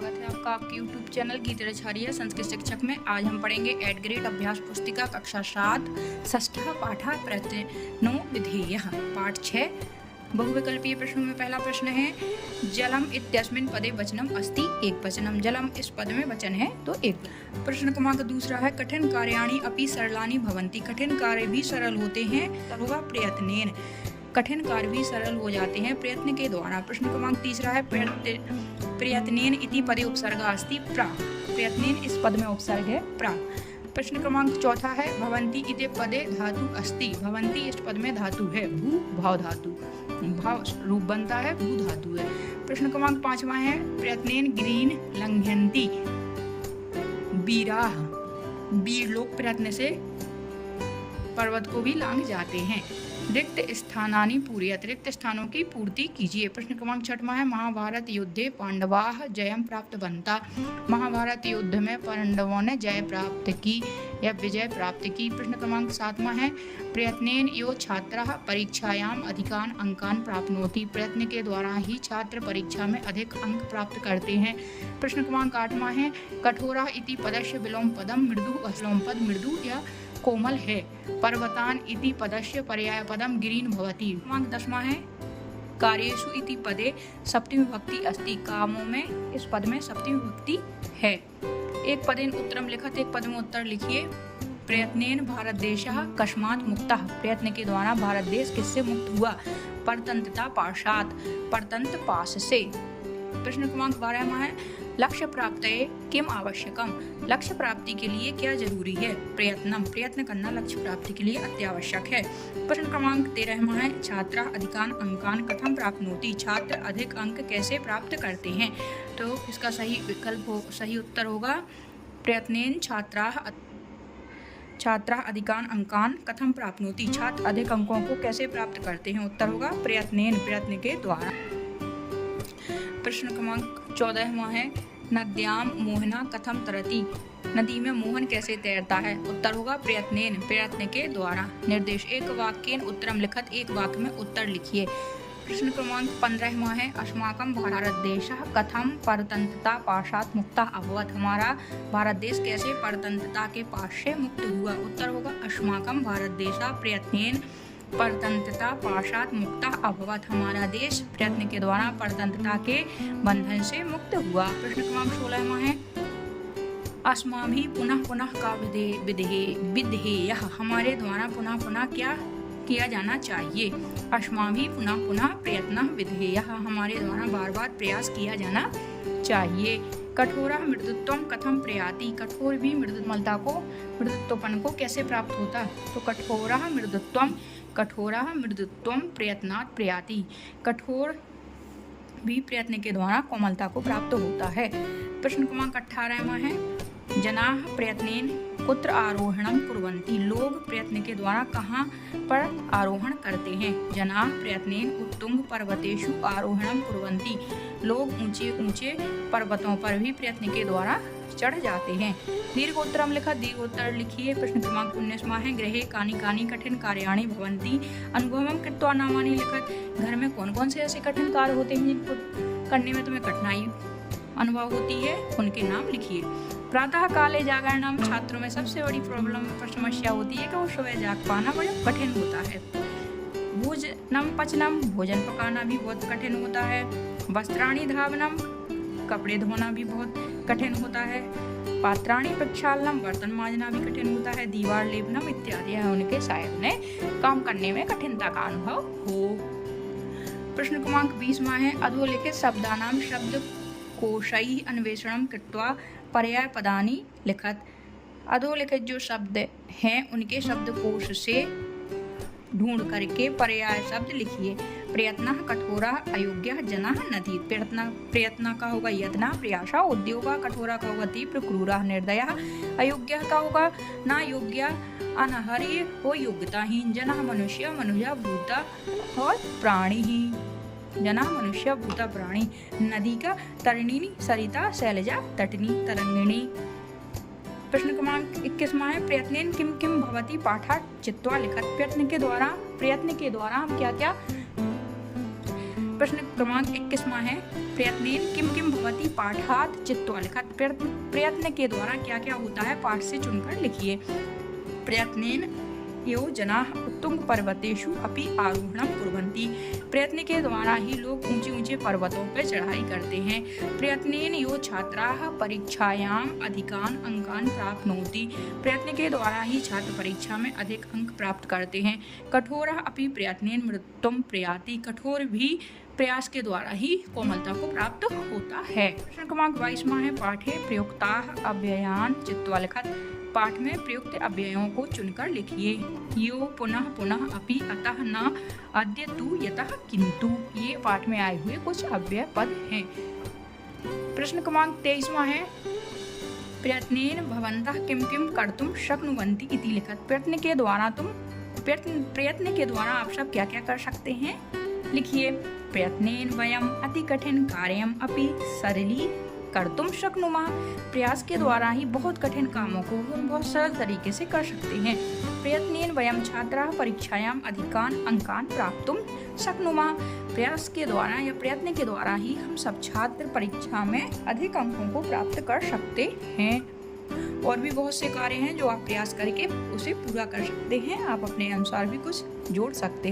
स्वागत है आपका आपके YouTube चैनल गीता रछारिया संस्कृत शिक्षक में। आज हम पढ़ेंगे 8th ग्रेड अभ्यास पुस्तिका कक्षा 7 षष्ठः पाठः प्रयत्नो विधेयः पाठ 6 बहुविकल्पीय प्रश्नों में पहला प्रश्न है जलम इत्यस्मिन् पदे वचनम अस्ति एक वचनम। जलम इस पद में वचन है तो एक। प्रश्न क्रमांक दूसरा है कठिन कार्याणि अपि सरलानि भवन्ति। कठिन कार्य भी सरल होते हैं होगा प्रयत्नेन। कठिन कार्य भी सरल हो जाते हैं प्रयत्न के द्वारा। प्रश्न क्रमांक तीसरा है प्रयत्नेन इति पदे उपसर्गः अस्ति प्रा। प्रयत्नेन इस पद में उपसर्ग है प्रा। प्रश्न क्रमांक चौथा है भवन्ति इति पदे धातु अस्ति। भवन्ति इस पद में धातु है भू भाव धातु। भाव रूप बनता है भू धातु है। प्रश्न क्रमांक पांचवा है प्रयत्नेन गिरीन लंघयन्ति। वीराः वीर लोग प्रयत्न से पर्वत को भी लांघ जाते हैं। रिक्त स्थानानि पूरयत। रिक्त स्थानों की पूर्ति कीजिए। प्रश्न क्रमांक छठवां है महाभारत युद्धे पांडवाः जयं प्राप्तवन्तः। महाभारत युद्ध में पांडवों ने जय प्राप्त की या विजय प्राप्त की। प्रश्न क्रमांक सातवां है प्रयत्नेन यो छात्रः परीक्षायाम अधिकान अंकान प्राप्नोति। प्रयत्न के द्वारा ही छात्र परीक्षा में अधिक अंक प्राप्त करते हैं। प्रश्न क्रमांक आठवां है कठोरः इति पदस्य विलोम पदम मृदु विलोम पद मृदु या कोमल है। पर्वतान इति पदस्य पर्याय पदम गिरीन भवति। क्रमांक 10वां है कार्येषु इति पदे सप्तमी विभक्ति अस्ति। कामों में इस पद में सप्तमी विभक्ति है। एक पदेन उत्तरम लिखत। एक पद में उत्तर लिखिए। प्रयत्नेन भारत देशः कस्मात् मुक्तः। प्रयत्न के द्वारा भारत देश किससे मुक्त हुआ? परतंत्रता पाशात्। परतंत्र पाश से। प्रश्न क्रमांक 12वां है लक्ष्य प्राप्तये किम आवश्यकम। लक्ष्य प्राप्ति के लिए क्या जरूरी है? प्रयत्नम। प्रयत्न करना लक्ष्य प्राप्ति के लिए अत्यावश्यक है। प्रश्न क्रमांक 13वां है छात्रः अधिकान अंकान कथम प्राप्नोति। छात्र अधिक अंक कैसे प्राप्त करते हैं? तो इसका सही उत्तर होगा प्रयत्नेन छात्रः अधिकान अंकान कथम प्राप्नोति। छात्र अधिक अंकों को कैसे प्राप्त करते हैं? उत्तर होगा प्रयत्नेन प्रयत्न के द्वारा। प्रश्न क्रमांक 14वां है नद्याम मोहना कथम तरति। नदी में मोहन कैसे तैरता है? उत्तर होगा प्रयत्नेन प्रयत्न के द्वारा। निर्देश एक वाक्येन उत्तरम लिखत। एक वाक्य में उत्तर लिखिए। प्रश्न क्रमांक 15वां है अस्माकं भारत देशः कथम परतंत्रता पाशात् मुक्तः अभवत्। हमारा भारत देश कैसे परतंत्रता के पाश से मुक्त हुआ? उत्तर होगा अस्माकं भारत देशः प्रयत्नेन परतंत्रता पाशात् मुक्तः अभवत्। हमारा देश प्रयत्न के द्वारा परतंत्रता के बंधन से मुक्त हुआ। प्रश्न क्रमांक 16वां है अस्माभिः पुनः पुनः का विधेयः। हमारे द्वारा पुनः पुनः क्या किया जाना चाहिए? अस्माभिः पुनः पुनः प्रयत्नः विधेयः। हमारे द्वारा बार बार प्रयास किया जाना चाहिए। कठोरः मृदुत्वं कथम प्रयाति। कठोर भी मृदुत्वपन को कैसे प्राप्त होता? तो कठोरः मृदुत्वं प्रयत्नात् प्रयाति। कठोर भी प्रयत्न के द्वारा कोमलता को प्राप्त होता है। प्रश्न क्रमांक 18वां है जनाः प्रयत्नेन कुत्र आरोहणं कुर्वन्ति। लोग प्रयत्न के द्वारा कहाँ पर आरोहण करते हैं? जनाः प्रयत्नेन उत्तुंग पर्वतेषु आरोहणं कुर्वन्ति। लोग ऊंचे ऊंचे पर्वतों पर भी प्रयत्न के द्वारा चढ़ जाते हैं। दीर्घोत्तरम लिखा। दीर्घोत्तर लिखिए। प्रश्न क्रमांक 19वां है गृहे कानि कानि कठिन कार्याणि भवन्ति अनुभवं कृत्वा नामानि लिखत। घर में कौन कौन से ऐसे कठिन कार्य होते हैं जिनको करने में तुम्हें कठिनाई अनुभव होती है? उनके नाम लिखिए। प्रातः काले जागरणम। छात्रों में सबसे बड़ी प्रॉब्लम समस्या होती है कि वो सुबह जाग पाना बड़ा कठिन होता है। भोजनम पचनम। भोजन पकाना भी बहुत कठिन होता है। वस्त्राणि धावनम। कपड़े धोना भी बहुत कठिन होता है। पात्राणि प्रक्षालनम। बर्तन मांजना भी कठिन होता है। दीवार लेपनम इत्यादि है उनके शायद ने काम करने में कठिनता का अनुभव हो। प्रश्न क्रमांक 20वां है अधोलिखित शब्दानां शब्द कोशैः अन्वेषणं कृत्वा पर्याय पदानि लिखत। अधोलिखित जो शब्द हैं उनके शब्दकोश से ढूंढ करके पर्याय शब्द लिखिए। प्रयत्नः कठोरः अयोग्यः जनः नदी। प्रयत्न का होगा यत्न प्रयासा। उद्योगः कठोरा का होगा तीव्र क्रूरः निर्दयः। अयोग्यः का होगा ना योग्य अनहर्य हो योग्यताहीन। जनः मनुष्य मनुष्य भूत और प्राणी ही। जना मनुष्य भूत प्राणी। नदी का तरणिनी सरिता शैलजा तटनी तरंगिणी। प्रश्न क्रमांक 21वां है प्रयत्नेन किम किम भवति पाठात् चित्वा लिखत। प्रयत्न के द्वारा हम क्या क्या प्रश्न क्रमांक 21वां है, प्रयत्नेन किम किम भवति पाठात् चित्वा लिखत। प्रयत्न के द्वारा क्या क्या होता है, पाठ से चुनकर लिखिए। प्रयत्नेन एव जनाः उत्तुंगपर्वतेषु अपि आरोहणं कुर्वन्ति। प्रयत्न के द्वारा ही लोग ऊंचे ऊंचे पर्वतों पर चढ़ाई करते हैं। प्रयत्नेन यो छात्राः परीक्षायाम् अधिकान् अंकान् प्राप्नोति। प्रयत्न के द्वारा ही छात्र परीक्षा में अधिक अंक प्राप्त करते हैं। कठोरः अपि प्रयत्नेन मृत्युं प्रयाति। कठोर भी प्रयास के द्वारा ही कोमलता को प्राप्त होता है। प्रश्न क्रमांक 22वां है, पाठे प्रयुक्ताः अव्ययान् चित्वा लिखत। पाठ में प्रयुक्त अव्ययों को चुनकर लिखिए। यो पुनः पुनः अपि अतः न अद्य तु यतः किंतु। ये पाठ में आए हुए कुछ अव्यय पद हैं। प्रश्न क्रमांक 23वां है, प्रयत्नेन भवन्तः किं किं कर्तुं शक्नुवन्ति इति लिखत। प्रयत्न के द्वारा आप सब क्या क्या कर सकते हैं, लिखिए। प्रयत्नेन वयम् अति कठिन कार्यम् अपि सरली कर्तुं शक्नुमः। प्रयास के द्वारा ही बहुत कठिन कामों को हम बहुत सरल तरीके से कर सकते हैं। प्रयत्नेन वयं छात्राः परीक्षायाम् अधिकान् अंकान् प्राप्तुं शक्नुमः। प्रयास के द्वारा या प्रयत्न के द्वारा ही हम सब छात्र परीक्षा में अधिक अंकों को प्राप्त कर सकते हैं। और भी बहुत से कार्य हैं जो आप प्रयास करके उसे पूरा कर सकते हैं। आप अपने अनुसार भी कुछ जोड़ सकते हैं।